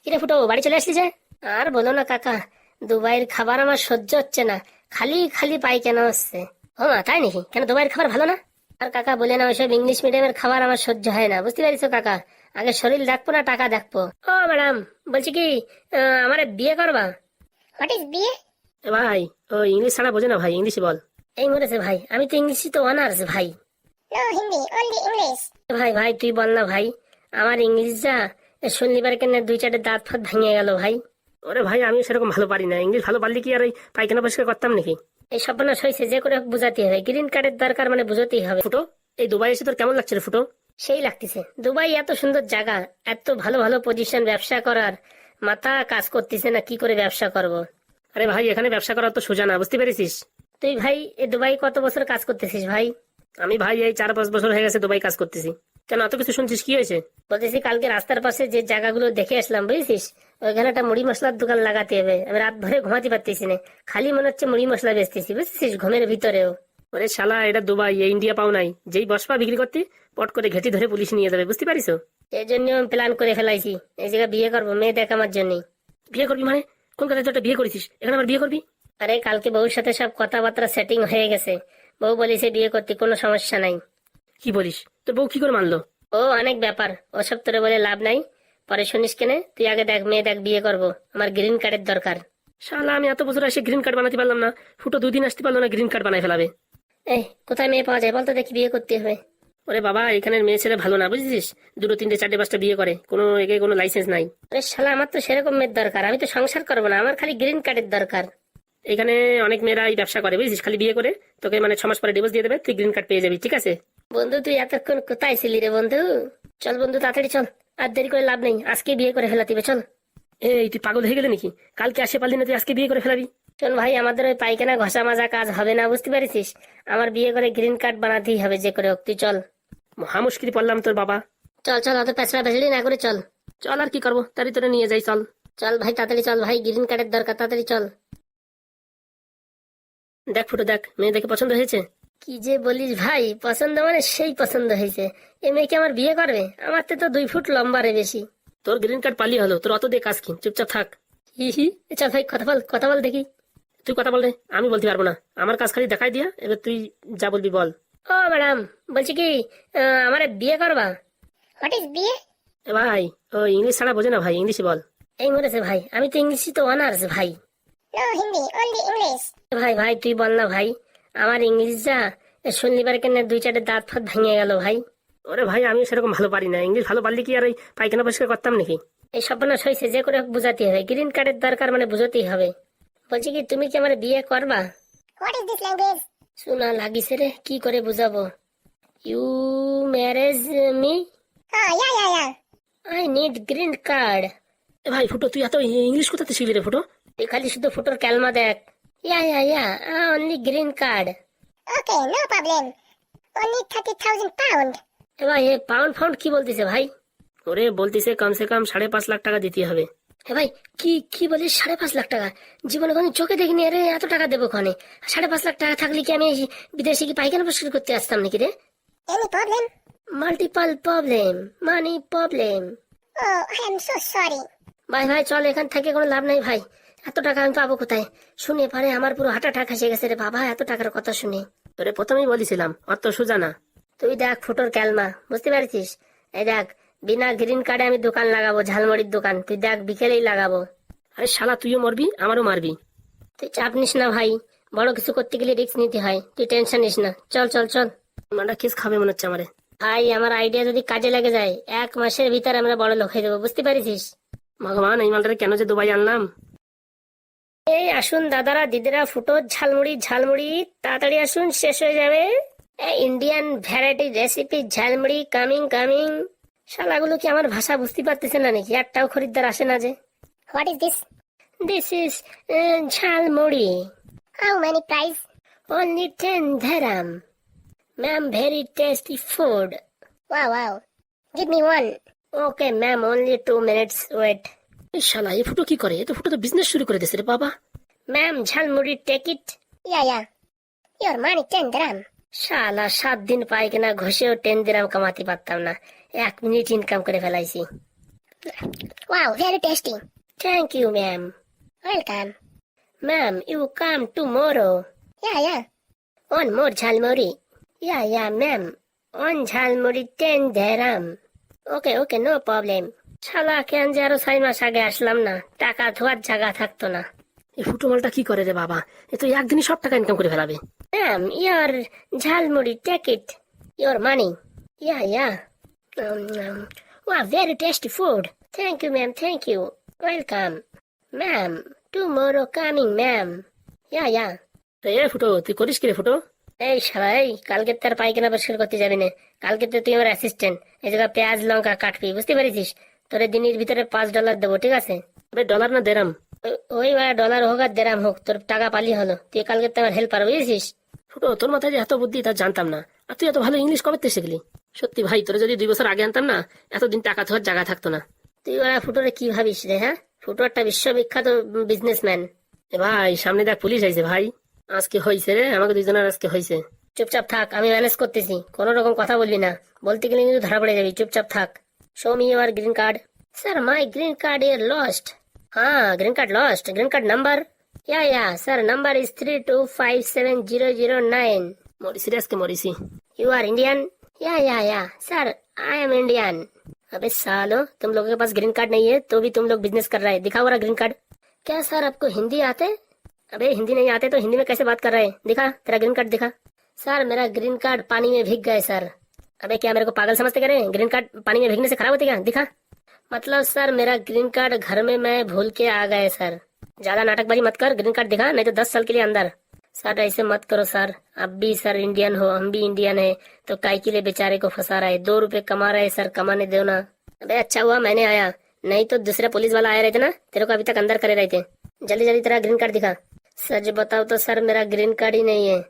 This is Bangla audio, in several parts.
কিরে ফুটো, বাড়ি চলে আসলি যে? আর বলো না কাকা, দুবাইয়ের খাবার আমার সহ্য হচ্ছে না। খালি খালি পায়খানা হচ্ছে। ও মা, তাই নাকি? কেন, দুবাইয়ের খাবার ভালো না? আর কাকা বলে না, ওইসব ইংলিশ মিডিয়ামের খাবার আমার সহ্য হয় না, বুঝতে পারিস কাকা? আগে শরীর দেখবো না টাকা দেখবো। ও ম্যাডাম, বলছি কি, আমার বিয়ে করবা? হোয়াট ইজ বিয়ে? ভাই, ও ইংলিশ ছাড়া বোঝে না ভাই, ইংলিশে বল। এই মরেছে ভাই, আমি তো ইংলিশই তো অনার্স ভাই। No Hindi, only English. ভাই ভাই তুই বল না ভাই, আমার ইংলিশ যা, শনিবার কেন দুই চারটে দাঁত ফাত ভেঙে গেল ভাই। ওরে ভাই, আমি সেরকম ভালো পারি না ইংলিশ, ভালো পারলে কি আর ওই পায়খানা পরিষ্কার করতাম নাকি? এই সর্বনাশ হয়েছে, যে করে হোক বুঝাতে হবে, গ্রিন কার্ডের দরকার মানে বুঝতেই হবে। ফুটো, এই দুবাই এসে তোর কেমন লাগছে রে ফুটো? সেই লাগতেছে, দুবাই এত সুন্দর জায়গা, এত ভালো ভালো পজিশন, ব্যবসা করার মাথা কাজ করতেছে না, কি করে ব্যবসা করব। আরে ভাই, এখানে ব্যবসা করা তো সোজা না, বুঝতে পেরেছিস? তুই ভাই এই দুবাই কত বছর কাজ করতেছিস ভাই? আমি ভাই এই 4-5 বছর হয়ে গেছে দুবাই কাজ করতেছি। কেন এত কিছু শুনছিস, কি হয়েছে? বলতেছি, কালকে রাস্তার পাশে যে জায়গাগুলো দেখে আসলাম বুঝেছিস, ওইখানে একটা মুড়ি মশলার দোকান লাগাতে হবে। আমি রাত ভরে ঘুমাতে পারতেছি না, খালি মনে হচ্ছে মুড়ি মশলা বেচতেছি, বুঝতেছিস, ঘুমের ভিতরেও। ওরে শালা, এটা দুবাই, এই ইন্ডিয়া পাও নাই। যেই বসপা বিক্রি করতে, পট করে ঘেটি ধরে পুলিশ নিয়ে যাবে, বুঝতে পারিস? এই জন্য আমি প্ল্যান করে ফেলাইছি, এই জায়গায় বিয়ে করবো, মেয়ে দেখ আমার জন্য। বিয়ে করবি মানে? কলকাতায় তো একটা বিয়ে করেছিস, এখানে আবার বিয়ে করবি? আরে কালকে বউর সাথে সব কথাবার্তা সেটিং হয়ে গেছে, বউ বলেছে বিয়ে করতে কোনো সমস্যা নাই। কি বলিস? তোর বউ কি করে মানলো? ও অনেক ব্যাপার, ওসব তোরে বলে লাভ নাই, পরে শুনিস কেনে। তুই আগে দেখ, মেয়ে দেখ, বিয়ে করবো, আমার গ্রিন কার্ডের দরকার। শালা, আমি এত বছর এসে গ্রিন কার্ড বানাতে পারলাম না, ফুটো 2 দিন আসতে পারলো না, গ্রিন কার্ড বানাই ফেলাবে। এই কোথায় মেয়ে পাওয়া যায় বলতো দেখি, বিয়ে করতে হবে। ওরে বাবা, এখানের মেয়ে ছেলে ভালো না, বুঝছিস, 2, 3, 4, 5টা বিয়ে করে, কোনো একে কোনো লাইসেন্স নাই। আরে শালা, আমার তো সেরকম মেয়ের দরকার, আমি তো সংসার করবো না, আমার খালি গ্রিন কার্ডের দরকার। এখানে অনেক মেয়েরাই ব্যবসা করে, বুঝছিস, খালি বিয়ে করে তোকে মানে 6 মাস পরে ডিভোর্স দিয়ে দেবে, তুই গ্রিন কার্ড পেয়ে যাবি, ঠিক আছে? বন্ধু, তুই এতক্ষণ কোথায় ছিলি রে বন্ধু? চল বন্ধু, তাড়াতাড়ি চল, আর দেরি করে লাভ নেই, আজকে বিয়ে করে ফেলাতে হবে, চল। এই তুই পাগল হয়ে গেলি নাকি? কালকে আসে পারলি না, তুই আজকে বিয়ে করে ফেলাবি? শোন ভাই, আমাদের ওই পায়খানা ঘষা মাজা কাজ হবে না, বুঝতে পারিস? আমার বিয়ে করে গ্রিন কার্ড বানাতেই হবে যে করে হোক, তুই চল। মহা মুশকিল পড়লাম তোর বাবা। চল চল, অত পেছড়া পেছড়ি না করে চল। চল, আর কি করবো, তাড়াতাড়ি তোরে নিয়ে যাই, চল। চল ভাই, তাড়াতাড়ি চল ভাই, গ্রিন কার্ডের দরকার, তাড়াতাড়ি চল। দেখ ফুটো, দেখ, মেয়ে দেখে পছন্দ হয়েছে? কি যে বলিস ভাই, পছন্দ মানে সেই পছন্দ হয়েছে। এ মেয়েকে আমার বিয়ে করবে? আমার তো 2 ফুট লম্বা রে বেশি। তোর গ্রিন কার্ড পালি হলো, তোর অত দিয়ে কাজ কি, চুপচাপ থাক। হি হি, চল ভাই, কথা বল, কথা বল দেখি। তুই কথা বল রে, আমি বলতে পারবো না, আমার কাজ খালি দেখাই দিয়া, এবার তুই যা বলবি বল। ও ম্যাডাম, বলছি কি, আমার বিয়ে করবা? What is বিয়ে? এ ভাই, ও ইংলিশ ছাড়া বোঝে না ভাই, ইংলিশে বল। এই মরেছে ভাই, আমি তো ইংলিশই তো অনার্স ভাই। No Hindi, only English. ভাই ভাই তুই বল না ভাই, আমার ইংলিশ যা, শনিবার কেন 2 চারটে দাঁত ফাত ভেঙে গেল ভাই। ওরে ভাই, আমি সেরকম ভালো পারি না ইংলিশ, ভালো পারলে কি আর ওই পায়খানা পরিষ্কার করতাম নাকি? এই সর্বনাশ হয়েছে, যে করে হোক বুঝাতে হবে, গ্রিন কার্ডের দরকার মানে বুঝতেই হবে। বলছি কি, তুমি কি আমার বিয়ে করবা? What is this language? শোনা লাগিছে রে, কি করে বুঝাবো? You marriage me? Yeah. I need green card. ভাই ফুটো, তুই এত ইংলিশ কোথাতে শিখলি রে ফুটো? তুই খালি শুধু ফুটোর ক্যালমা দেখ। Yeah only green card. Okay, no problem. Only 30,000 pound. ভাই, এ পাউন্ড ফাউন্ড কি বলতেছে ভাই? ওরে বলতেছে কমসে কম 5.5 লাখ টাকা দিতে হবে। ভাই, কি কি বলিস, 5.5 লাখ টাকা? জীবনে কোনো চোখে দেখিনি, আরে এত টাকা দেবো ক্ষণে? 5.5 লাখ টাকা থাকলে কি আমি বিদেশে কি পায়খানা পরিষ্কার করতে আসতাম নাকি রে? Any problem? Multiple problem, money problem. Oh, I am so sorry. ভাই ভাই চল, এখান থেকে কোনো লাভ নাই ভাই, এত টাকা আমি পাবো কোথায়? শুনে পারে আমার পুরো হার্ট অ্যাটাক এসে গেছে রে বাবা, এত টাকার কথা শুনে। তোরে প্রথমেই বলেছিলাম, অত সোজা না। তুই দেখ ফুটোর ক্যালমা, বুঝতে পারছিস? এই দেখ, বিনা গ্রিন কার্ডে আমি দোকান লাগাবো, ঝালমুড়ির দোকান, তুই দেখ বিকেলেই লাগাবো। আরে শালা, তুইও মরবি আমারও মারবি। তুই চাপ নিস না ভাই, বড় কিছু করতে গেলে রিস্ক নিতে হয়, তুই টেনশন নিস না, চল চল চল। মানটা কিস খাবে মনে হচ্ছে আমারে। ভাই, আমার আইডিয়া যদি কাজে লেগে যায়, 1 মাসের ভিতরে আমরা বড় লোক হয়ে দেবো, বুঝতে পারছিস? ভগবান, এই মালটারে কেন যে দুবাই আনলাম। এই আসুন দাদারা দিদিরা, ফুটোর ঝালমুড়ি, ঝালমুড়ি তাড়াতাড়ি আসুন, শেষ হয়ে যাবে। Indian variety recipe jhalmuri coming coming. শালাগুলো কি আমার ভাষা বুঝতে পারতেছে না নাকি? একটাও খরিদ্দার আসে না যে। What is this? This is jhalmuri. How many price? Only 10 dirham. Ma'am, very tasty food. Wow. Give me one. Okay ma'am, only 2 minutes wait. এই শালা, এই ফুটো কি করে? এ তো ফুটো তো বিজনেস শুরু করে দিয়েছে রে বাবা। Ma'am, jhalmuri take it. Yeah. Your money 10 dirham. শালা, 7 দিন পায়খানা ঘষেও 10 দিরাম কামাতে পারতাম না, 1 মিনিট ইনকাম করে ফেলাইছি। Wow, very tasty. Thank you, ma'am. Welcome. Ma'am, you come tomorrow. Yeah. One more jhalmuri. Yeah, ma'am. One jhalmuri 10 dirham. Okay, no problem. শালা কেন যে আরো 6 মাস আগে আসলাম না, টাকা ধোয়ার জায়গা থাকতো না। এই ফুটবলটা কি করে রে বাবা, এ তো একদিনই সব টাকা ইনকাম করে ফেলাবে। ম্যাম, ইয়ার jhalmuri, take it, your money. Yeah. Wow, very tasty food. Thank you, ma'am, thank you. Welcome. Ma'am, tomorrow coming, ma'am. Yeah. তো এ ফুটো, তুই করিস কি রে ফুটো? এই শালা, এই কালকে তার পায়খানা পরিষ্কার করতে যাবি না। কালকে তো তুই আমার অ্যাসিস্ট্যান্ট, এই জায়গা পেঁয়াজ লঙ্কা কাটবি, বুঝতে পারিস? তোরে দিনের ভিতরে $5 দেবো, ঠিক আছে? ডলার না দেরাম? ওই ডলার হোক আর দেরাম হোক, তোর টাকা পালি হলো। তুই কালকে তো আমার হেল্পার, বুঝেছিস? ফুটো, তোর মাথায় যে এত বুদ্ধি তা জানতাম না। আর তুই এত ভালো ইংলিশ কবে থেকে শিখলি? সত্যি ভাই, তোরা যদি 2 বছর আগে আনতাম না, এতদিন টাকা ধোয়ার জায়গা থাকতো না। তুই ওরা ফুটোরে কি ভাবিস রে? হ্যাঁ, ফুটো একটা বিশ্ববিখ্যাত বিজনেসম্যান। ভাই সামনে দেখ, পুলিশ আইছে ভাই। আজকে হয়েছে রে, আমাকে 2 জনের আজকে হয়েছে। চুপচাপ থাক, আমি ম্যানেজ করতেছি, কোন রকম কথা বলবি না। বলতে গেলে কিন্তু ধরা পড়ে যাবি, চুপচাপ থাক। Show me your green card. Sir, my green card is lost. হ্যাঁ, green card lost. Green card number? Yeah, sir, number is 3257009. मोरिसी रे, इसके मोरिसी। You are Indian? Yeah, sir, I am Indian. अबे सालो, तुम लोगों के पास ग्रीन कार्ड नहीं है तो भी तुम लोग बिजनेस कर रहे हैं, दिखाओ वाला ग्रीन कार्ड। क्या सर, आपको हिंदी आते? अबे हिंदी नहीं आते तो हिंदी में कैसे बात कर रहे हैं? दिखा तेरा ग्रीन कार्ड, दिखा। सर, मेरा ग्रीन कार्ड पानी में भीग गए सर। अबे क्या मेरे को पागल समझते क्या रे? ग्रीन कार्ड पानी में भीगने से खराब होते क्या? दिखा। मतलब सर, मेरा ग्रीन कार्ड घर में मैं भूल के आ गए सर। ज्यादा नाटकबाजी मत कर, ग्रीन कार्ड दिखा, नहीं तो 10 साल के लिए अंदर। सर ऐसे मत करो सर, अब भी सर इंडियन हो, हम भी इंडियन है, तो काय के लिए बेचारे को फंसा रहा है? 2 रुपए कमा रहे सर, कमाने दो ना। अबे अच्छा हुआ मैंने आया, नहीं तो दूसरे पुलिस वाला आए रहते ना, तेरे को अभी तक अंदर करे रहते। जल्दी तेरा ग्रीन कार्ड दिखा। सच बताओ तो सर, मेरा ग्रीन कार्ड ही नहीं है।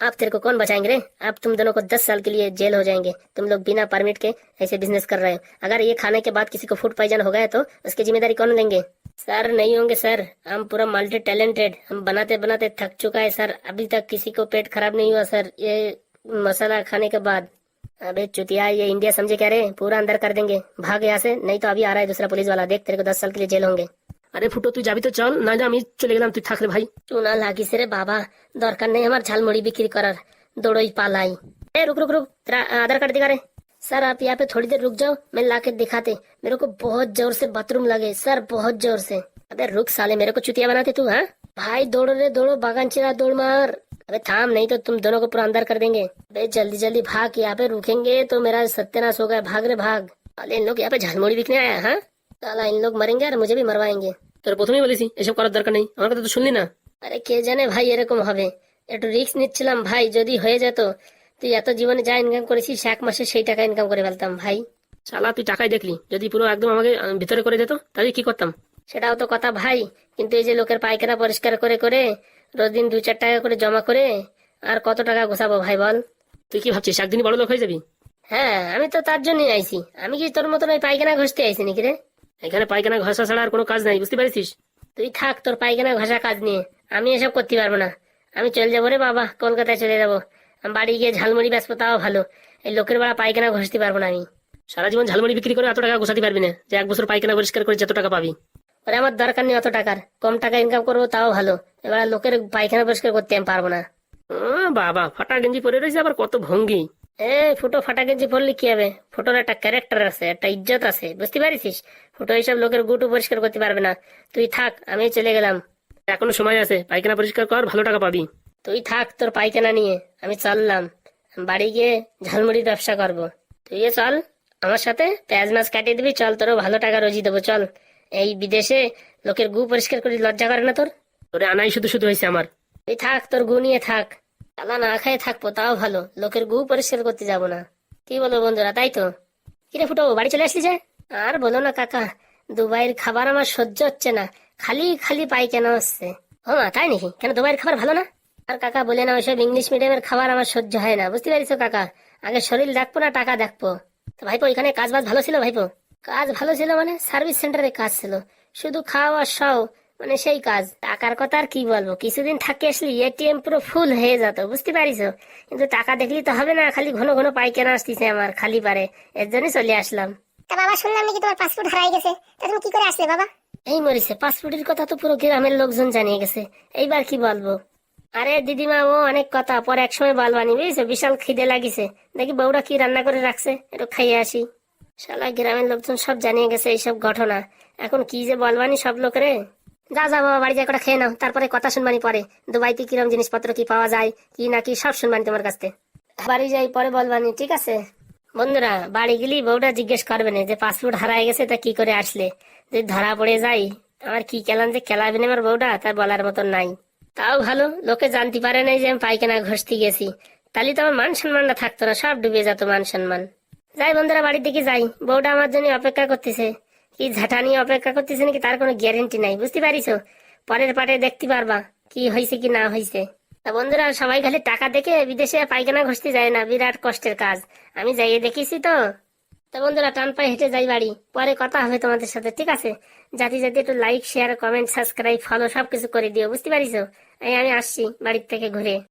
आप तेरे को कौन बचाएंगे रे? अब तुम दोनों को 10 साल के लिए जेल हो जाएंगे। तुम लोग बिना परमिट के ऐसे बिजनेस कर रहे हो। अगर ये खाने के बाद किसी को फूड पॉइजन हो गया तो उसकी जिम्मेदारी कौन लेंगे? सर नहीं होंगे सर, हम पूरा मल्टी टैलेंटेड, हम बनाते बनाते थक चुका है सर, अभी तक किसी को पेट खराब नहीं हुआ सर ये मसाला खाने के बाद। अबे चुतिया, ये इंडिया समझे क्या रे? पूरा अंदर कर देंगे, भाग यहाँ से, नहीं तो अभी आ रहा है दूसरा पुलिस वाला, देख तेरे को 10 साल के लिए जेल होंगे। আরে ফুটো, তুই যাবি তো চল, না আমি চলে গেলাম, তুই থাক রে ভাই। চুনা লাগিস রে বাবা, দরকার নেই আমার ঝালমুড়ি বিক্রি করার, দৌড়ই পালাই। ए रुक, तेरा आधार कार्ड दिखा रे। सर आप यहाँ पे थोड़ी देर रुक जाओ, मैं लाके दिखाते, मेरे को बहुत जोर से बाथरूम लगे सर, बहुत जोर से। अबे रुक साले, मेरे को चुतिया बनाते तू? हाँ भाई, दौड़ो रे दौड़ो, बागान चिरा दौड़ मार। अबे थाम, नहीं तो तुम दोनों को पूरा अंदर कर देंगे। अबे जल्दी भाग, यहाँ पे रुकेंगे तो मेरा सत्यानाश हो गया, भाग रे भाग। अरे इन लोग यहाँ पे झालमुड़ी बिकने आया? हाँ साला, इन लोग मरेंगे और मुझे भी मरवाएंगे। তোর প্রথমেই বলেছি এসব করার দরকার নেই, আমার কথা তো শুনলি না। আরে কে জানে ভাই এরকম হবে, একটু রিস্ক নিচ্ছিলাম ভাই, যদি হয়ে যেত। তুই এত জীবনে যা ইনকাম করেছিস 1 মাসে সেই টাকা ইনকাম করে ফেলতাম ভাই। শালা তুই টাকাই দেখলি, যদি পুরো একদম আমাকে ভিতরে করে দিত তাহলে কি করতাম? সেটাও তো কথা ভাই, কিন্তু এই যে লোকের পায়খানা পরিষ্কার করে করে রোজ দিন 2-4 টাকা করে জমা করে আর কত টাকা ঘোষাবো ভাই বল? তুই কি ভাবছিস একদিনই বড় লোক হয়ে যাবি? হ্যাঁ, আমি তো তার জন্যই আইছি। আমি কি তোর মতন ওই পায়খানা ঘষতে আইছি নাকি রে? এখানে পায়খানা ঘষা ছাড়া আর কোনো কাজ নাই, বুঝতে পারছিস? তুই থাক তোর পায়খানা ঘষা কাজ নিয়ে, আমি এসব করতে পারবো না। আমি চলে যাবো রে বাবা, কলকাতায় চলে যাবো। আমি বাড়ি গিয়ে ঝালমুড়ি বেচবো, তাও ভালো। এই লোকের বাড়া পায়খানা ঘষতে পারবো না আমি। সারা জীবন ঝালমুড়ি বিক্রি করে এত টাকা ঘষাতে পারবি না যে 1 বছর পায়খানা পরিষ্কার করে যত টাকা পাবি। ওরে আমার দরকার নেই অত টাকার, কম টাকা ইনকাম করবো তাও ভালো। এবার লোকের পায়খানা পরিষ্কার করতে আমি পারবো না। বাবা, ফাটা গেঞ্জি পরে রয়েছে, আবার কত ভঙ্গি। ফুটো ফাটা গেঞ্জি পরলে কি হবে? ফুটোর একটা ক্যারেক্টার আছে, একটা ইজ্জত আছে, বুঝতে পারিস? ফুটো এইসব লোকের গুটু পরিষ্কার করতে পারবে না। তুই থাক, আমি চলে গেলাম। এখনো সময় আছে, পায়খানা পরিষ্কার কর, ভালো টাকা পাবি। তুই থাক তোর পায়খানা নিয়ে, আমি চললাম। বাড়ি গিয়ে ঝালমুড়ির ব্যবসা করবো। তুই চল আমার সাথে, পেঁয়াজ মাছ কাটিয়ে দিবি, চল তোরও ভালো টাকা রোজি দেবো, চল। এই বিদেশে লোকের গু পরিষ্কার করে লজ্জা করে না তোর? তোরে আনাই শুধু শুধু হয়েছে আমার। তুই থাক, তোর গু নিয়ে থাক, চালা না খাই থাকবো তাও ভালো, লোকের গু পরিষ্কার করতে যাবো না। কি বলো বন্ধুরা, তাই তো? কিরে ফুটো, বাড়ি চলে আসলি যে? আর বলো না কাকা, দুবাইয়ের খাবার আমার সহ্য হচ্ছে না, খালি খালি পায়খানা হচ্ছে। ও মা, তাই নাকি? কেন, দুবাইয়ের খাবার ভালো না? আর কাকা বলে না, ওইসব ইংলিশ মিডিয়ামের খাবার আমার সহ্য হয় না, বুঝতে পারিস কাকা? আগে শরীর দেখবো না টাকা দেখবো। তো ভাইপো, এখানে কাজ বাজ ভালো ছিল ভাইপো? কাজ ভালো ছিল মানে সার্ভিস সেন্টারে কাজ ছিল, শুধু খাওয়া সহ, মানে সেই কাজ। টাকার কথা আর কি বলবো, কিছুদিন থাকি আসলি এটিএম পুরো ফুল হয়ে যেত, বুঝতে পারিস? কিন্তু টাকা দেখলি তো হবে না, খালি ঘন ঘন পায়খানা আসতেছে আমার, খালি পারে, এর জন্য চলে আসলাম। তা বাবা শুনলাম নাকি তোমার পাসপোর্ট হারাই গেছে, তা তুমি কি করে আসলে বাবা? এই মরিছে, পাসপোর্টের কথা তো পুরো গ্রামের লোকজন জানিয়ে গেছে, এইবার কি বলবো? আরে দিদিমা, ও অনেক কথা, পরে এক সময় বলবানি, বুঝছো? বিশাল খিদে লাগিছে, দেখি বউরা কি রান্না করে রাখছে, একটু খাইয়ে আসি। শালা গ্রামের লোকজন সব জানিয়ে গেছে এইসব ঘটনা, এখন কি যে বলবানি সব লোকেরে। যা যা বাবা, বাড়ি যাই কটা খেয়ে নাও, তারপরে কথা শুনবানি পরে। দুবাইতে কিরম জিনিসপত্র কি পাওয়া যায় কি না কি সব শুনবানি তোমার কাছ থেকে। বাড়ি যাই পরে বলবানি, ঠিক আছে? বন্ধুরা, বাড়ি গেলি বউটা জিজ্ঞেস করবে না যে পাসপোর্ট হারায় গেছে তা কি করে আসলে। যদি ধরা পড়ে যাই, আমার কি কেলান যে খেলাবে না আমার বউটা, তার বলার মতন নাই। তাও ভালো, লোকে জানতে পারে নাই যে আমি পায়খানা ঘষতে গেছি, তাহলে তো আমার মান সম্মানটা থাকতো না, সব ডুবে যেত মান সম্মান। যাই বন্ধুরা, বাড়ির দিকে যাই, বউটা আমার জন্য অপেক্ষা করতেছে। কি ঝাঁটা নিয়ে অপেক্ষা করতেছে নাকি তার কোনো গ্যারেন্টি নাই, বুঝতে পারিছো? পরের পাটে দেখতে পারবা কি হয়েছে কি না হয়েছে। তা বন্ধুরা, সবাই খালি টাকা দেখে বিদেশে পায়খানা ঘষতে যায় না, বিরাট কষ্টের কাজ, আমি যাইয়ে দেখেছি তো। তা বন্ধুরা, টান পায়ে হেঁটে যাই বাড়ি, পরে কথা হবে তোমাদের সাথে, ঠিক আছে? জাতি জাতি একটু like share comment subscribe follow সবকিছু করে দিও, বুঝতে পারিছো? আমি আসছি বাড়ির থেকে ঘুরে।